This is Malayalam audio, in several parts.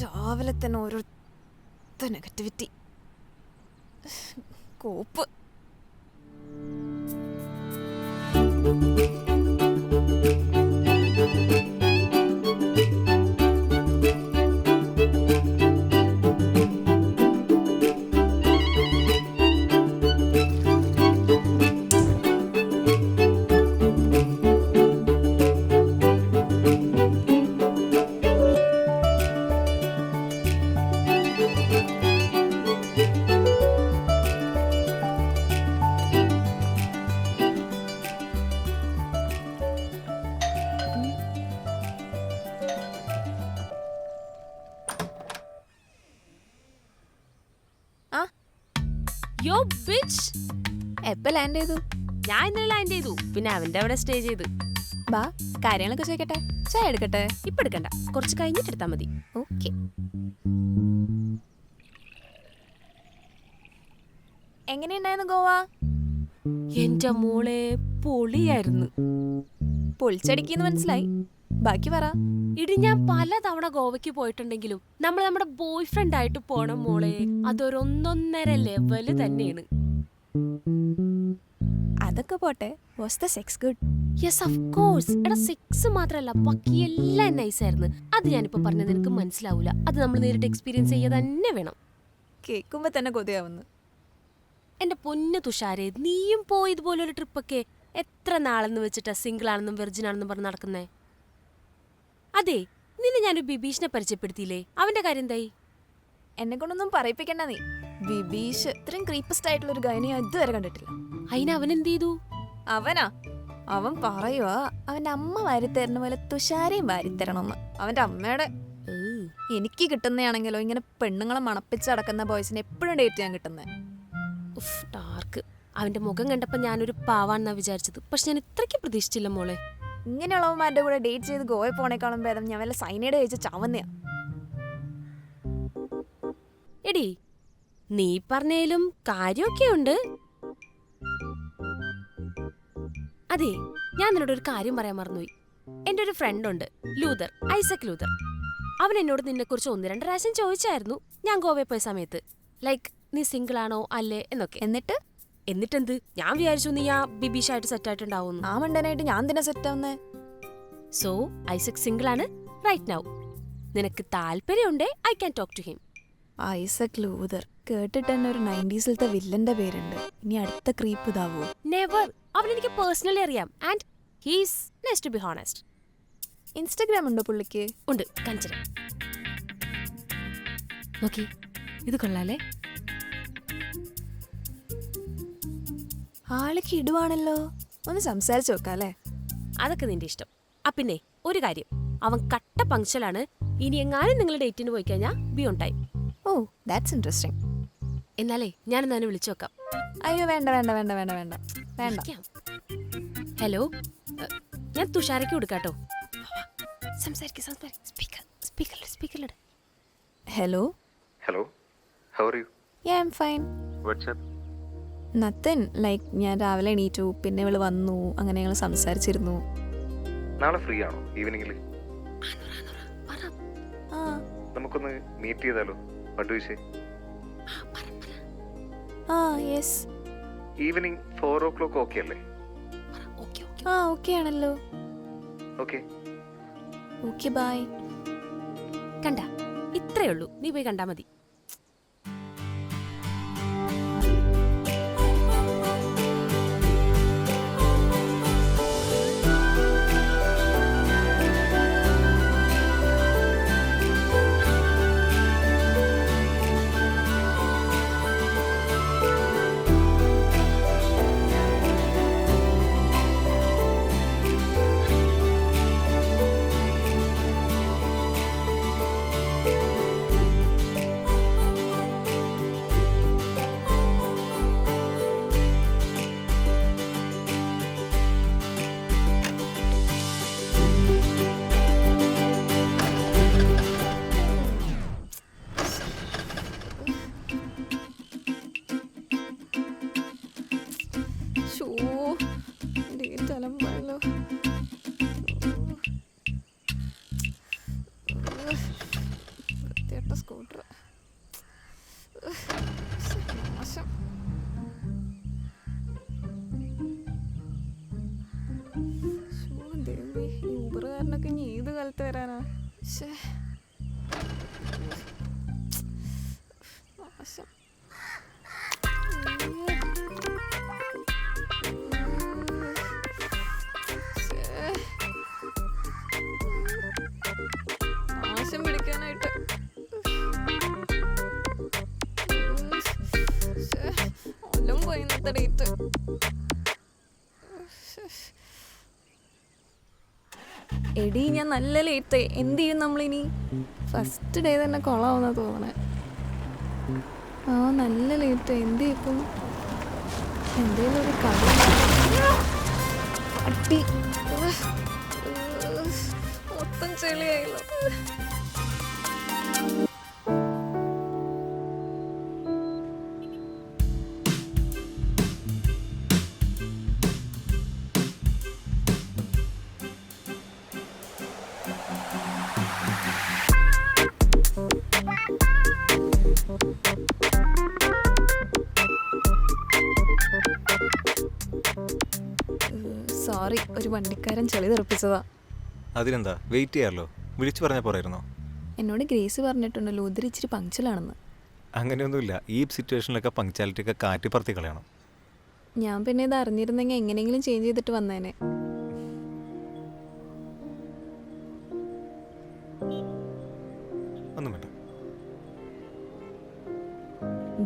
രാവിലെ തന്നെ ഓരോരുത്തർ നെഗറ്റിവിറ്റി. കോപ്പ്. യോ ബിച്ച്, എപ്പോ ലാൻഡ് ചെയ്തു? ഞാൻ ഇന്നലെ ലാൻഡ് ചെയ്തു. പിന്നെ അവന്റെ അവിടെ സ്റ്റേ ചെയ്ത്. ബാ, കാര്യങ്ങളൊക്കെ ചോദിക്കട്ടെ. ചായ എടുക്കട്ടെ? ഇപ്പൊ എടുക്കണ്ട, കുറച്ച് കഴിഞ്ഞിട്ട് എടുത്താ മതി. ഓക്കെ. എങ്ങനെയുണ്ടായിരുന്നു ഗോവ? എന്റെ മോളെ പൊളിയായിരുന്നു. പൊളിച്ചടിക്കുന്നു മനസ്സിലായി. ബാക്കി പറ. ഇടി, ഞാൻ പലതവണ ഗോവയ്ക്ക് പോയിട്ടുണ്ടെങ്കിലും നമ്മൾ നമ്മുടെ ബോയ് ഫ്രണ്ട് ആയിട്ട് പോണം മോളെ. അതൊരൊന്നൊന്നര ലെവല് തന്നെയാണ്. അതൊക്കെ പോട്ടെ, was the sex good? Yes of course. എടാ, സെക്സ് മാത്രല്ല, ബാക്കി എല്ലാം നൈസായിരുന്നു. അത് ഞാനിപ്പോ പറഞ്ഞത് നിനക്ക് മനസ്സിലാവൂല. അത് നമ്മൾ നേരിട്ട് എക്സ്പീരിയൻസ് ചെയ്യുക തന്നെ വേണം. കേൾക്കുമ്പോ തന്നെ കൊതിയാവുന്നു. എന്റെ പൊന്നു തുഷാരെ, നീയും പോയി ഇതുപോലൊരു ട്രിപ്പൊക്കെ എത്ര നാളെന്ന് വെച്ചിട്ടാ സിംഗിൾ ആണെന്നും വെർജിൻ ആണെന്നും പറഞ്ഞ് നടക്കുന്നേ? അതെ, നിന്നെ ഞാനൊരു ബിബീഷിനെ പരിചയപ്പെടുത്തിയില്ലേ, അവന്റെ കാര്യം എന്തായി? എന്നെ കൊണ്ടൊന്നും പറയിപ്പിക്കണ്ട നീ. ബിബീഷ് ഇത്രയും ക്രീപ്പസ്റ്റ് ആയിട്ടുള്ള ഒരു ഗൈനെ ഞാൻ ഇതുവരെ കണ്ടിട്ടില്ല. അതിന് അവൻ എന്ത് ചെയ്തു? അവൻ പറയുവാ അവന്റെ അമ്മ വാരിത്തരുന്ന പോലെ തുഷാരയും വാരിത്തരണമെന്ന്. അവന്റെ അമ്മയുടെ എനിക്ക് കിട്ടുന്നതാണെങ്കിലോ ഇങ്ങനെ പെണ്ണുങ്ങളെ മണപ്പിച്ച് നടക്കുന്ന ബോയ്സിനെ എപ്പോഴും ഡേറ്റ് ചെയ്യാൻ കിട്ടുന്നത്. ഡാർക്ക്. അവന്റെ മുഖം കണ്ടപ്പോ ഞാനൊരു പാവാണെന്നാ വിചാരിച്ചത്. പക്ഷെ ഞാൻ ഇത്രയ്ക്ക് പ്രതീക്ഷിച്ചില്ല മോളെ. ഇങ്ങനെയുള്ളവന്മാരുടെ കൂടെ ഡേറ്റ് ചെയ്ത് ഗോവ പോണേക്കാളും ഭേദം ഞാൻ വല്ല സൈനൈഡ് കഴിച്ച് ചാവുന്നയാ. എടി, നീ പറഞ്ഞേലും കാര്യമൊക്കെ ഉണ്ട്. അതെ, ഞാൻ നിന്നോട് ഒരു കാര്യം പറയാൻ മറന്നുപോയി. എൻ്റെ ഒരു ഫ്രണ്ട് ഉണ്ട്, ലൂതർ, ഐസക് ലൂതർ. അവൻ എന്നോട് നിന്നെക്കുറിച്ച് 1-2 പ്രാവശ്യം ചോദിച്ചായിരുന്നു ഞാൻ ഗോവയിൽ പോയ സമയത്ത്. ലൈക്ക്, നീ സിംഗിൾ ആണോ അല്ലേ എന്നൊക്കെ. എന്നിട്ടെന്ത്, ഞാൻ വിചാരിച്ചു നീ ആ ബിബീഷായിട്ട് സെറ്റായിട്ടുണ്ടാവുന്നു. ആ മണ്ടനായിട്ട് ഞാൻ തന്നെ സെറ്റാവുന്നേ. സോ ഐസക് സിംഗിൾ ആണ് റൈറ്റ് നൗ. നിനക്ക് താല്പര്യമുണ്ടേ I can talk to him. Isaac Luther കേട്ടിട്ട് തന്നെ ഒരു 90s വില്ലന്റെ പേരുണ്ട്. ഇനി അടുത്ത ക്രീപ്പ് ഇതാവോ? നെവർ. അവൻ എനിക്ക് പേഴ്സണലി അറിയാം. And he's nice to be honest. Instagram ഉണ്ടോ പുള്ളിക്ക്? ഉണ്ട്, കാണിച്ചുതരാം. നോക്കി, ഇത് കൊള്ളാലേ? ആൾക്ക് ഇടുവാണല്ലോ. ഒന്ന് സംസാരിച്ചു നോക്കാല്ലേ? അതൊക്കെ നിന്റെ ഇഷ്ടം. പിന്നെ ഒരു കാര്യം, അവൻ കട്ട പങ്ക്ച്വലാണ്. ഇനി എങ്ങാനും നിങ്ങൾ ഡേറ്റിന് പോയി കഴിഞ്ഞാൽ ബി ഓൺ ടൈം. ഓ, ദാറ്റ്സ് ഇൻട്രസ്റ്റിംഗ്. എന്നാലേ ഞാനൊന്ന് അവനെ വിളിച്ചു നോക്കാം. അയ്യോ, വേണ്ട വേണ്ട വേണ്ട വേണ്ട വേണ്ട വേണ്ട. ഹലോ, ഞാൻ തുഷാരയ്ക്ക് കൊടുക്കാട്ടോ. Hello. Hello, how are you? Yeah, I am fine. What's up? Nothing. Like, ഞാൻ രാവിലെ എണീറ്റു, പിന്നെ ഇവള് വന്നു, അങ്ങനെ ഞങ്ങൾ സംസാരിച്ചിരുന്നു. നാളെ ഫ്രീ ആണോ ഈവനിങ്ങിൽ? ആ, നമുക്കൊന്ന് മീറ്റ് ചെയ്താലോ? What do you say? ആ, യെസ്. ഈവനിങ് 4 o'clock ഓക്കെ അല്ലേ? ആ, ഓക്കെ ആണല്ലോ. ഓക്കെ. Okay, bye. കണ്ട, ഇത്രയേ ഉള്ളൂ. നീ പോയി കണ്ടാ മതി. കാലത്ത് വരാനാ? ശ്ശേ. മോശം. അയ്യോ. ശ്ശേ. മോശം പിടിക്കാനായിട്ട്. ശ്ശേ. ഒലും പോയി ഇന്നത്തെ ഡേറ്റ്. എടി ഞാൻ നല്ല ലേറ്റ്. എന്ത് ചെയ്യും നമ്മളിനി? ഫസ്റ്റ് ഡേ തന്നെ കൊളാവുന്ന തോന്നണേ. ആ നല്ല ലേറ്റ്. എന്ത് ചെയ്യും ഇപ്പം? എന്തേലും ഒരു കളി അട്ടി മൊത്തം ചെളിയായല്ലോ. സോറി, ഒരു വണ്ടിക്കാരൻ ചെളി തെറിപ്പിച്ചതാ. അതിനെന്താ, വെയിറ്റ് ചെയ്യാമല്ലോ. വിളിച്ചു പറഞ്ഞാൽ പോരായിരുന്നോ? എന്നോട് ഗ്രേസ് പറഞ്ഞിട്ടുണ്ട് ലൂതർ ഇച്ചിരി പങ്ക്ച്വലാണെന്ന്. അങ്ങനെയൊന്നുമില്ല. ഈ സിറ്റുവേഷനിലൊക്കെ പങ്ക്ച്വാലിറ്റി ഒക്കെ കാറ്റിപ്പറത്തി കളയണം. ഞാൻ പിന്നെ ഇത് അറിഞ്ഞിരുന്നെങ്കിൽ എങ്ങനെയെങ്കിലും ചേഞ്ച് ചെയ്തിട്ട് വന്നേനെ. ഒന്നും വേണ്ട.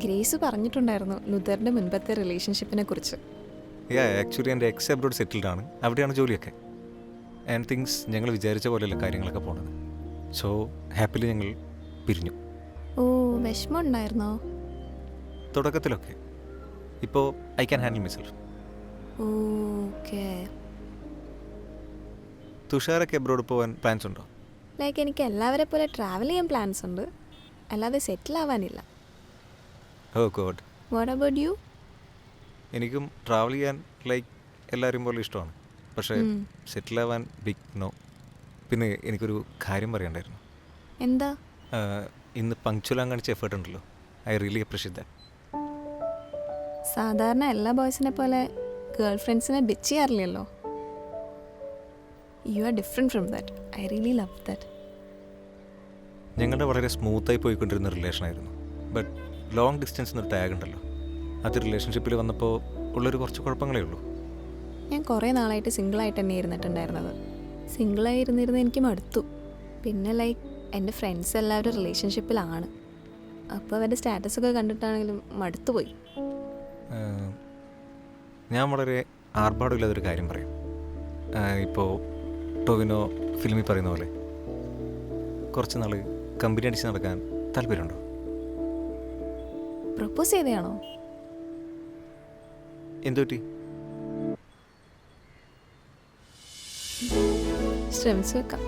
ഗ്രേസ് പറഞ്ഞിട്ടുണ്ടായിരുന്നു ലുതറിന്റെ മുൻപത്തെ റിലേഷൻഷിപ്പിനെ കുറിച്ച്. ആക്ച്വലി എൻ്റെ എക്സ് അബ്രോഡ് സെറ്റിൽഡ് ആണ്. അവിടെയാണ് ജോലിയൊക്കെ. ആൻഡ് തിങ്സ് ഞങ്ങൾ വിചാരിച്ച പോലെയല്ല കാര്യങ്ങളൊക്കെ പോണത്. സോ ഹാപ്പിലി ഞങ്ങൾ പിരിഞ്ഞു. ഓ, വിഷമം ഉണ്ടായിരുന്നോ? തുടക്കത്തിലൊക്കെ. ഇപ്പോൾ I can handle myself. Okay. തുഷാരൊക്കെ അബ്രോഡ് പോകാൻ പ്ലാൻസ് ഉണ്ടോ? ലൈക്ക് എനിക്ക് എല്ലാവരെ പോലെ ട്രാവൽ ചെയ്യാൻ പ്ലാൻസ് ഉണ്ട്, അല്ലാതെ സെറ്റിൽ ആവാനില്ല. Oh God. What about you? എനിക്കും ട്രാവൽ ചെയ്യാൻ ലൈക്ക് എല്ലാവരും പോലെ ഇഷ്ടമാണ്. പക്ഷേ സെറ്റിൽ ആവാൻ ബിഗ് നോ. പിന്നെ എനിക്കൊരു കാര്യം പറയണ്ടായിരുന്നു. എന്താ? ഇന്ന് പങ്ക്ച്വലാൻ കാണിച്ച എഫേർട്ട് ഉണ്ടല്ലോ, ഐ റിയലി അപ്രീഷിയേറ്റ് ദാറ്റ്. സാധാരണ എല്ലാ ബോയ്സിനെ പോലെ ഗേൾ ഫ്രണ്ട്സിനെ ബിച്ച് ചെയ്യാറില്ലല്ലോ. You are different from that. I really love that. ഞങ്ങളുടെ വളരെ സ്മൂത്തായി പോയിക്കൊണ്ടിരുന്ന റിലേഷനായിരുന്നു. ബട്ട് ലോങ് ഡിസ്റ്റൻസ് എന്നൊരു ടാഗ് ഉണ്ടല്ലോ, അത് റിലേഷൻഷിപ്പിൽ വന്നപ്പോൾ ഉള്ളൊരു കുറച്ച് കുഴപ്പങ്ങളേ ഉള്ളൂ. ഞാൻ കുറേ നാളായിട്ട് സിംഗിളായിട്ട് തന്നെ ഇരുന്നിട്ടുണ്ടായിരുന്നത്. സിംഗിളായി ഇരുന്നിരുന്ന് എനിക്ക് മടുത്തു. പിന്നെ ലൈക്ക് എൻ്റെ ഫ്രണ്ട്സ് എല്ലാവരും റിലേഷൻഷിപ്പിലാണ്. അപ്പോൾ അവരുടെ സ്റ്റാറ്റസൊക്കെ കണ്ടിട്ടാണെങ്കിലും മടുത്തുപോയി. ഞാൻ വളരെ ആർഭാടമില്ലാതൊരു കാര്യം പറയാം. ഇപ്പോൾ ടൊവിനോ ഫിലിമിൽ പറയുന്ന പോലെ കുറച്ച് നാൾ കമ്പനി അടിച്ച് നടക്കാൻ താല്പര്യമുണ്ടോ? പ്രപ്പോസ് ചെയ്തതാണോ? എന്തുപറ്റി? ശ്രമിച്ചു വെക്കാം.